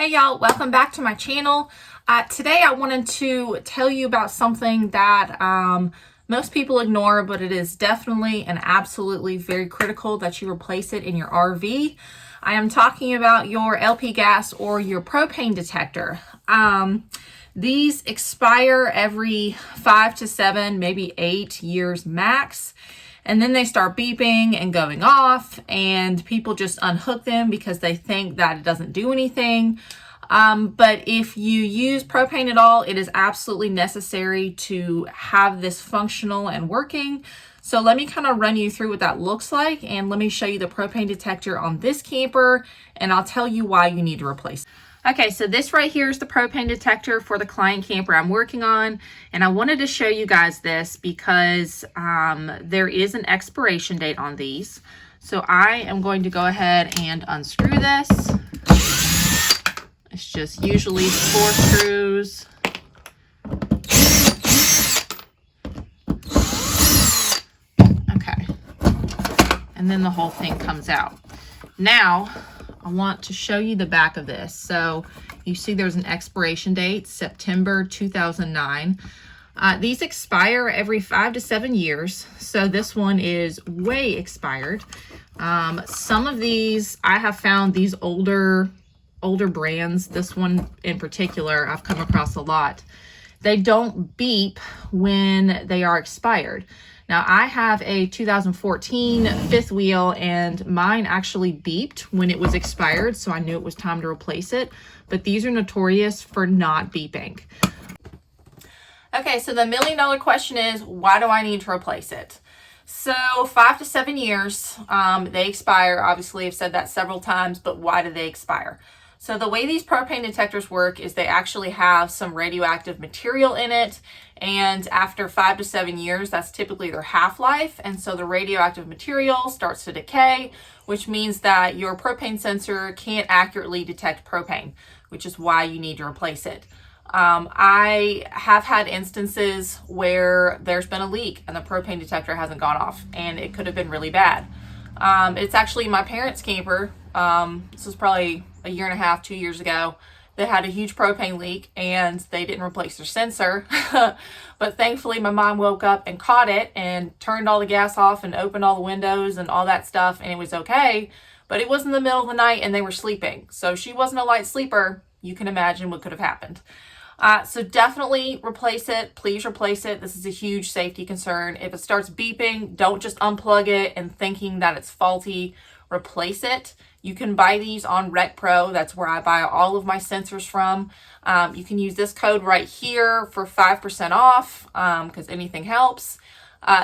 Hey y'all, welcome back to my channel. Today I wanted to tell you about something that most people ignore, but it is definitely and absolutely very critical that you replace it in your RV. I am talking about your LP gas or your propane detector. These expire every 5 to 7, maybe 8 years max. And then they start beeping and going off, and people just unhook them because they think that it doesn't do anything. But if you use propane at all, it is absolutely necessary to have this functional and working. So let me kind of run you through what that looks like, and let me show you the propane detector on this camper, and I'll tell you why you need to replace it. Okay, so this right here is the propane detector for the client camper I'm working on, and I wanted to show you guys this because there is an expiration date on these. So I am going to go ahead and unscrew this. It's just usually 4 screws. Okay, and then the whole thing comes out. Now, I want to show you the back of this. So you see there's an expiration date, September 2009. These expire every 5 to 7 years. So this one is way expired. Some of these, I have found these older brands, this one in particular, I've come across a lot. They don't beep when they are expired. Now, I have a 2014 fifth wheel, and mine actually beeped when it was expired, so I knew it was time to replace it. But these are notorious for not beeping. Okay, so the million-dollar question is, why do I need to replace it? So 5 to 7 years, they expire. Obviously, I've said that several times, but why do they expire? So the way these propane detectors work is they actually have some radioactive material in it, and after 5 to 7 years, that's typically their half-life, and so the radioactive material starts to decay, which means that your propane sensor can't accurately detect propane, which is why you need to replace it. I have had instances where there's been a leak and the propane detector hasn't gone off, and it could have been really bad. It's actually my parents' camper. This was probably a year and a half, 2 years ago. They had a huge propane leak and they didn't replace their sensor. But thankfully my mom woke up and caught it and turned all the gas off and opened all the windows and all that stuff, and it was okay. But it was in the middle of the night and they were sleeping. So she wasn't a light sleeper. You can imagine what could have happened. So definitely replace it. Please replace it. This is a huge safety concern. If it starts beeping, don't just unplug it and thinking that it's faulty. Replace it. You can buy these on RecPro. That's where I buy all of my sensors from. You can use this code right here for 5% off because anything helps.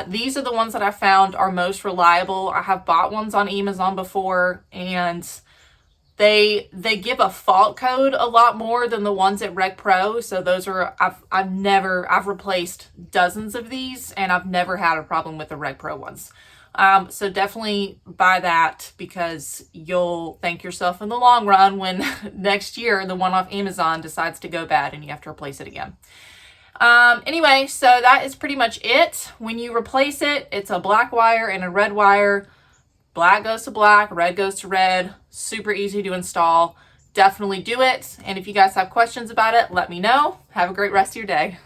These are the ones that I found are most reliable. I have bought ones on Amazon before, and they give a fault code a lot more than the ones at RecPro. So those are, I've replaced dozens of these, and I've never had a problem with the RecPro ones. So definitely buy that, because you'll thank yourself in the long run when next year the one off Amazon decides to go bad and you have to replace it again. Anyway, so that is pretty much it. When you replace it, it's a black wire and a red wire. Black goes to black, red goes to red. Super easy to install. Definitely do it. And if you guys have questions about it, let me know. Have a great rest of your day.